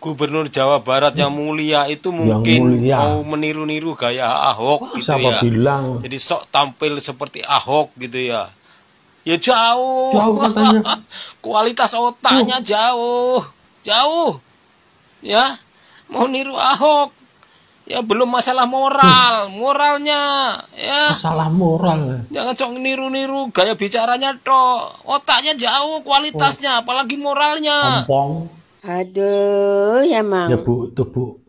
Gubernur Jawa Barat yang mulia itu Yang mungkin mulia. mau meniru-niru gaya Ahok gitu Siapa ya. bilang? Jadi sok tampil seperti Ahok gitu ya. Ya jauh. Jauh katanya. Kualitas otaknya Tuh, jauh. Jauh. Ya. Mau niru Ahok. Ya belum masalah tuh, moral. Moralnya. Ya. masalah moral. Jangan sok niru-niru gaya bicaranya toh. Otaknya jauh Oh, kualitasnya. Apalagi moralnya. ompong. Aduh, ya Ya mang. bu, tuh bu.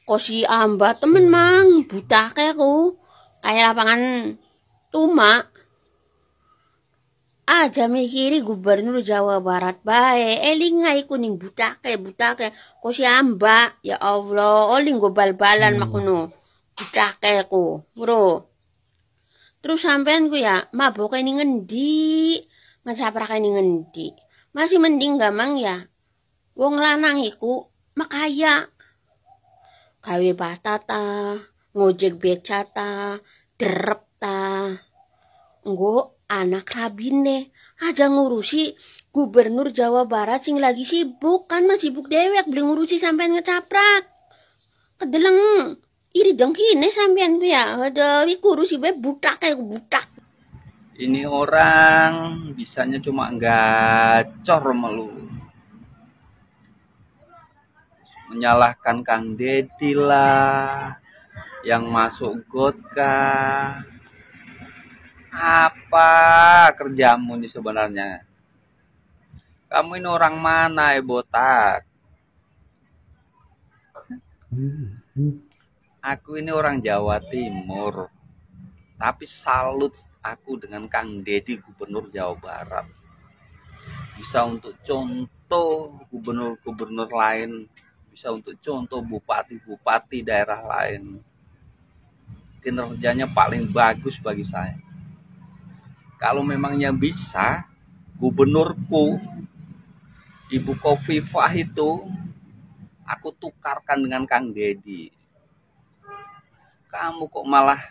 Kosi amba temen mang. Buta kayak aku. Kayak lapangan tumak. Aja mikiri gubernur Jawa Barat bae. Elingai kuning butake. Kosi amba. Ya Allah. Oling go bal-balan makuno. Butake ku. Bro. Terus sampean ku ya. Mabok ini ngendi. Masaprak ini ngendi. Masih mending gamang ya. Wong lanang iku makaya. Gawe batata, ngojek beca ta, derep ta. Enggo anak rabine aja ngurusi gubernur Jawa Barat sing lagi sibuk kan mah sibuk dewek beli ngurusi sampean ngecaprak. Kedeleng iri dengkine sampean ku ya. Ada kurusi bae butak kayak butak. Ini orang bisanya cuma gacor melulu. Menyalahkan Kang Deddy lah, yang masuk got kah. Apa kerjamu nih sebenarnya? Kamu ini orang mana, botak? Aku ini orang Jawa Timur. Tapi salut aku dengan Kang Deddy, Gubernur Jawa Barat. Bisa untuk contoh gubernur-gubernur lain, bisa untuk contoh bupati-bupati daerah lain. Kinerjanya paling bagus bagi saya. Kalau memangnya bisa, gubernurku Ibu Khofifah itu aku tukarkan dengan Kang Deddy. Kamu kok malah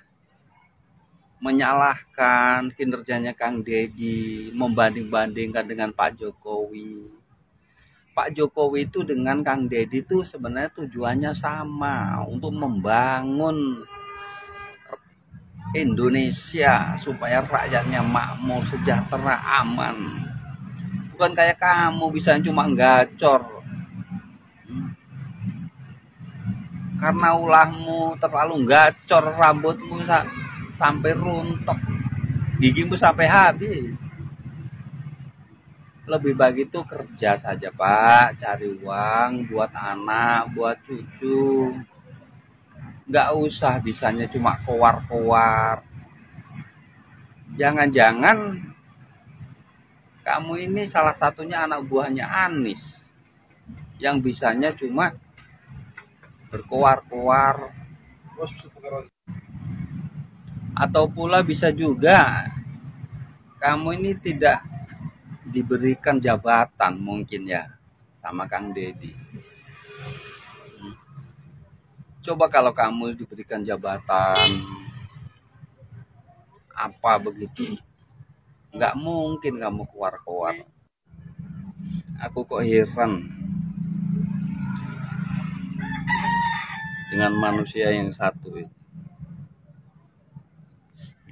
menyalahkan kinerjanya Kang Deddy, membanding-bandingkan dengan Pak Jokowi. Pak Jokowi itu dengan Kang Deddy itu sebenarnya tujuannya sama, untuk membangun Indonesia supaya rakyatnya makmur, sejahtera, aman. Bukan kayak kamu bisa cuma gacor. Karena ulahmu terlalu gacor, rambutmu sampai runtuh, gigimu sampai habis. Lebih baik itu kerja saja Pak, cari uang buat anak, buat cucu. Nggak usah bisanya cuma kowar-kowar. Jangan-jangan kamu ini salah satunya anak buahnya Anies yang bisanya cuma berkowar-kowar. Atau pula bisa juga kamu ini tidak diberikan jabatan mungkin ya sama Kang Deddy. Coba kalau kamu diberikan jabatan apa begitu, nggak mungkin kamu keluar-keluar. Aku kok heran dengan manusia yang satu ini.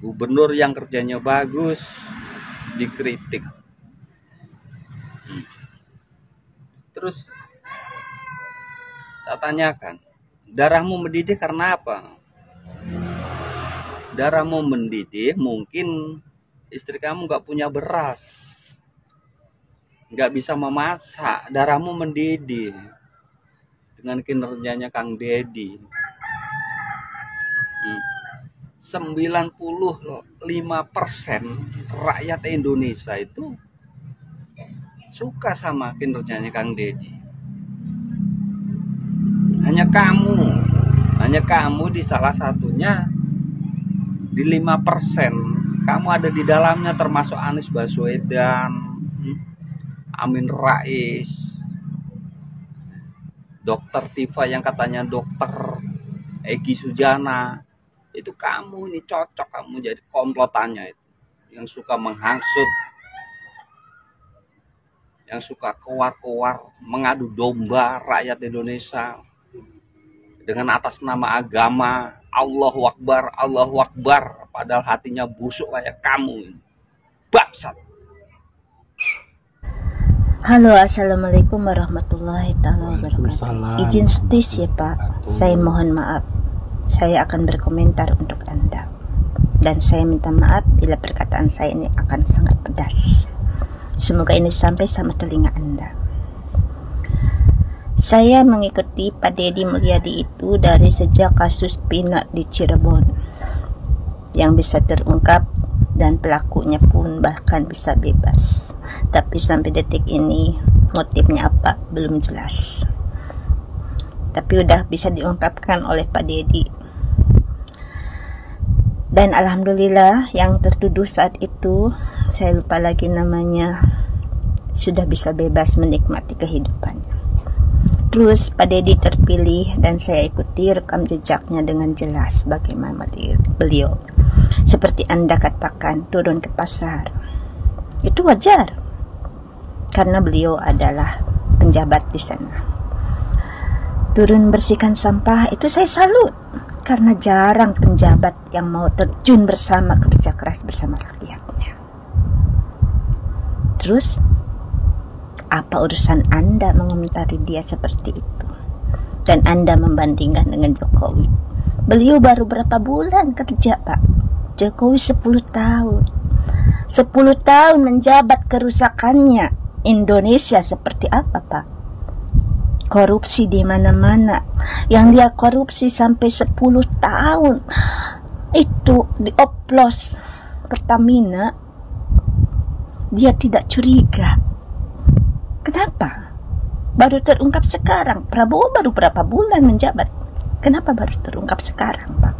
Gubernur yang kerjanya bagus dikritik. Terus saya tanyakan, darahmu mendidih karena apa? Darahmu mendidih mungkin istri kamu nggak punya beras, nggak bisa memasak, darahmu mendidih dengan kinerjanya Kang Deddy. 95% rakyat Indonesia itu suka sama kinerjanya Kang Deddy. Hanya kamu di salah satunya, di 5%. Kamu ada di dalamnya, termasuk Anies Baswedan, Amin Rais, Dokter Tifa yang katanya dokter, Egy Sujana. Itu kamu ini cocok kamu jadi komplotannya itu, yang suka menghasut, yang suka keluar-keluar mengadu domba rakyat Indonesia dengan atas nama agama Allahu Akbar, padahal hatinya busuk kayak kamu. Bangsat. Halo, assalamualaikum warahmatullahi taala wabarakatuh. Izin setis ya Pak, saya mohon maaf. Saya akan berkomentar untuk Anda, dan saya minta maaf bila perkataan saya ini akan sangat pedas. Semoga ini sampai sama telinga Anda. Saya mengikuti Pak Deddy Mulyadi itu dari sejak kasus Pina di Cirebon yang bisa terungkap dan pelakunya pun bahkan bisa bebas. Tapi sampai detik ini motifnya apa belum jelas. Tapi udah bisa diungkapkan oleh Pak Deddy. Dan alhamdulillah yang tertuduh saat itu, saya lupa lagi namanya, sudah bisa bebas menikmati kehidupannya. Terus Pak Deddy terpilih dan saya ikuti rekam jejaknya dengan jelas bagaimana beliau. Seperti Anda katakan, turun ke pasar. Itu wajar, karena beliau adalah penjabat di sana. Turun bersihkan sampah, itu saya salut, karena jarang penjabat yang mau terjun bersama kerja keras bersama rakyatnya. Terus, apa urusan Anda mengomentari dia seperti itu? Dan Anda membandingkan dengan Jokowi. Beliau baru berapa bulan kerja, Pak? Jokowi 10 tahun. 10 tahun menjabat, kerusakannya Indonesia seperti apa, Pak? Korupsi di mana-mana. Yang dia korupsi sampai 10 tahun itu dioplos Pertamina, dia tidak curiga. Kenapa? Baru terungkap sekarang. Prabowo baru berapa bulan menjabat. Kenapa baru terungkap sekarang, Pak?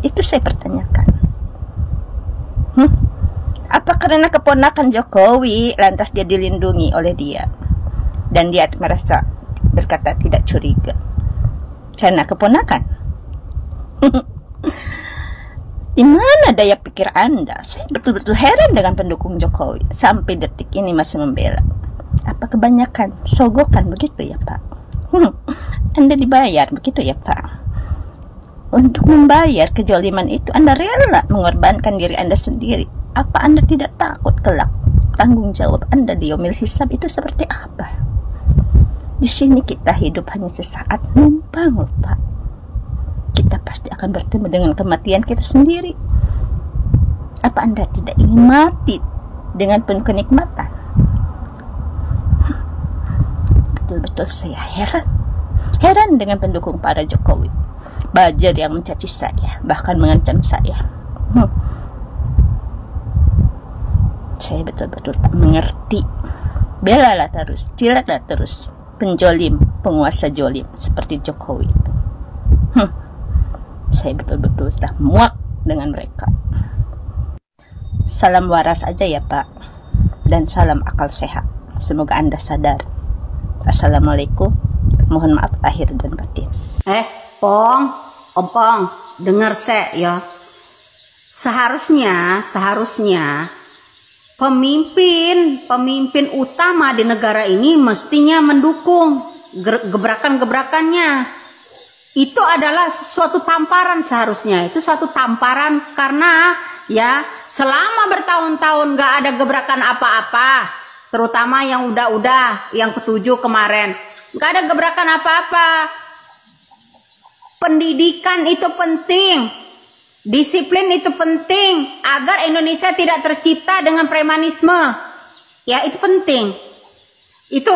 Itu saya pertanyakan. Apa karena keponakan Jokowi lantas dia dilindungi oleh dia? Dan dia merasa berkata tidak curiga karena keponakan. Di mana daya pikir Anda? Saya betul-betul heran dengan pendukung Jokowi sampai detik ini masih membela. Apa kebanyakan sogokan begitu ya Pak? Anda dibayar begitu ya Pak? Untuk membayar kejoliman itu Anda rela mengorbankan diri Anda sendiri. Apa Anda tidak takut kelak tanggung jawab Anda di yaumil hisab itu seperti apa? Di sini kita hidup hanya sesaat, numpang loh Pak. Kita pasti akan bertemu dengan kematian kita sendiri. Apa Anda tidak ingin mati dengan penuh kenikmatan? Betul-betul saya heran dengan pendukung para Jokowi. Bajar yang mencaci saya, bahkan mengancam saya. Saya betul-betul tak mengerti. Belalah terus, jilatlah terus penjolim, penguasa jolim seperti Jokowi. Saya betul-betul sudah muak dengan mereka. Salam waras aja ya Pak, dan salam akal sehat. Semoga Anda sadar. Assalamualaikum. Mohon maaf lahir dan batin. Pong, Ompong, dengar saya ya. Seharusnya pemimpin utama di negara ini mestinya mendukung gebrakan-gebrakannya. Itu adalah suatu tamparan seharusnya. Itu suatu tamparan karena ya selama bertahun-tahun gak ada gebrakan apa-apa. Terutama yang udah yang ke-7 kemarin. Gak ada gebrakan apa-apa. Pendidikan itu penting. Disiplin itu penting agar Indonesia tidak tercipta dengan premanisme. Ya, itu penting. Itu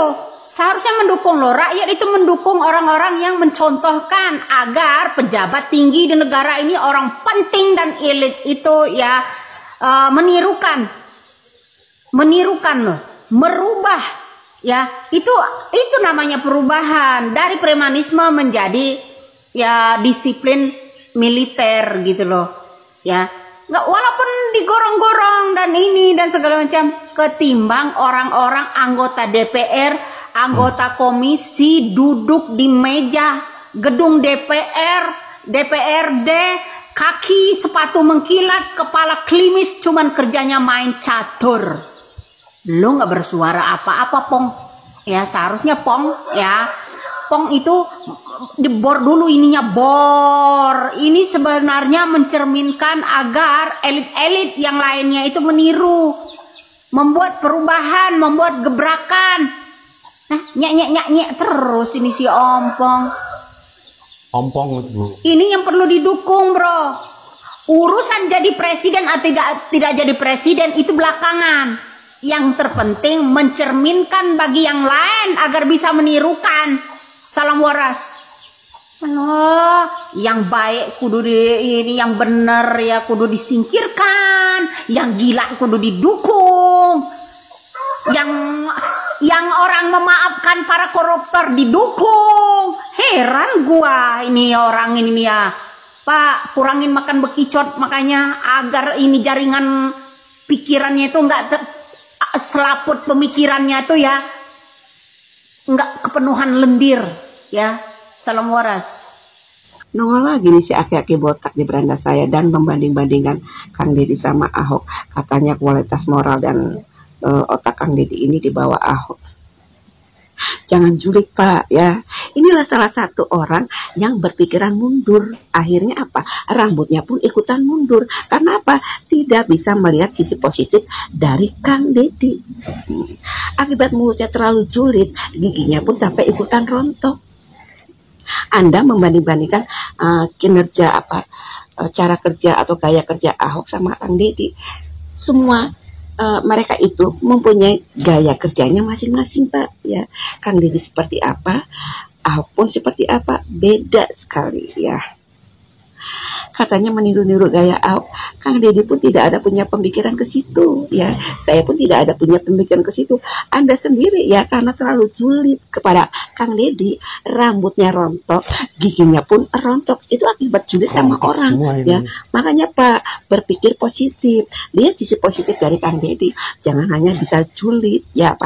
seharusnya mendukung loh. Rakyat itu mendukung orang-orang yang mencontohkan agar pejabat tinggi di negara ini, orang penting dan elit itu ya menirukan loh, merubah ya. Itu namanya perubahan dari premanisme menjadi ya disiplin militer gitu loh ya. Nggak, walaupun digorong-gorong dan ini dan segala macam, ketimbang orang-orang anggota DPR, anggota komisi duduk di meja gedung DPRD, kaki sepatu mengkilat, kepala klimis, cuman kerjanya main catur. Lo nggak bersuara apa-apa, Pong. Ya seharusnya Pong, ya Pong itu dibor dulu ininya, bor. Ini sebenarnya mencerminkan agar elit-elit yang lainnya itu meniru, membuat perubahan, membuat gebrakan. Nah, nyek terus ini si Ompong. Ompong itu. Ini yang perlu didukung, bro. Urusan jadi presiden atau tidak jadi presiden itu belakangan. Yang terpenting mencerminkan bagi yang lain agar bisa menirukan. Salam waras. Halo, yang baik kudu ini, yang bener ya kudu disingkirkan, yang gila kudu didukung, yang orang memaafkan para koruptor didukung. Heran gua ini orang ini ya. Pak, kurangin makan bekicot makanya agar ini jaringan pikirannya itu enggak selaput pemikirannya itu ya, enggak kepenuhan lendir ya. Salam waras. Nongol lagi nih si aki-aki botak di beranda saya dan membanding-bandingkan Kang Deddy sama Ahok. Katanya kualitas moral dan otak Kang Deddy ini di bawah Ahok. Jangan julid, Pak, ya. Inilah salah satu orang yang berpikiran mundur. Akhirnya apa? Rambutnya pun ikutan mundur. Karena apa? Tidak bisa melihat sisi positif dari Kang Deddy. Akibat mulutnya terlalu julid, giginya pun sampai ikutan rontok. Anda membanding-bandingkan kinerja cara kerja atau gaya kerja Ahok sama Kang Deddy. Semua mereka itu mempunyai gaya kerjanya masing-masing, Pak, ya. Kang Deddy seperti apa, Ahok pun seperti apa, beda sekali ya. Katanya meniru-niru gaya Ahok, Kang Deddy pun tidak ada punya pemikiran ke situ ya. Saya pun tidak ada punya pemikiran ke situ. Anda sendiri ya, karena terlalu julid kepada Kang Deddy, rambutnya rontok, giginya pun rontok. Itu akibat julid sama orang ya. Makanya Pak, berpikir positif, lihat sisi positif dari Kang Deddy, jangan hanya bisa julid ya Pak.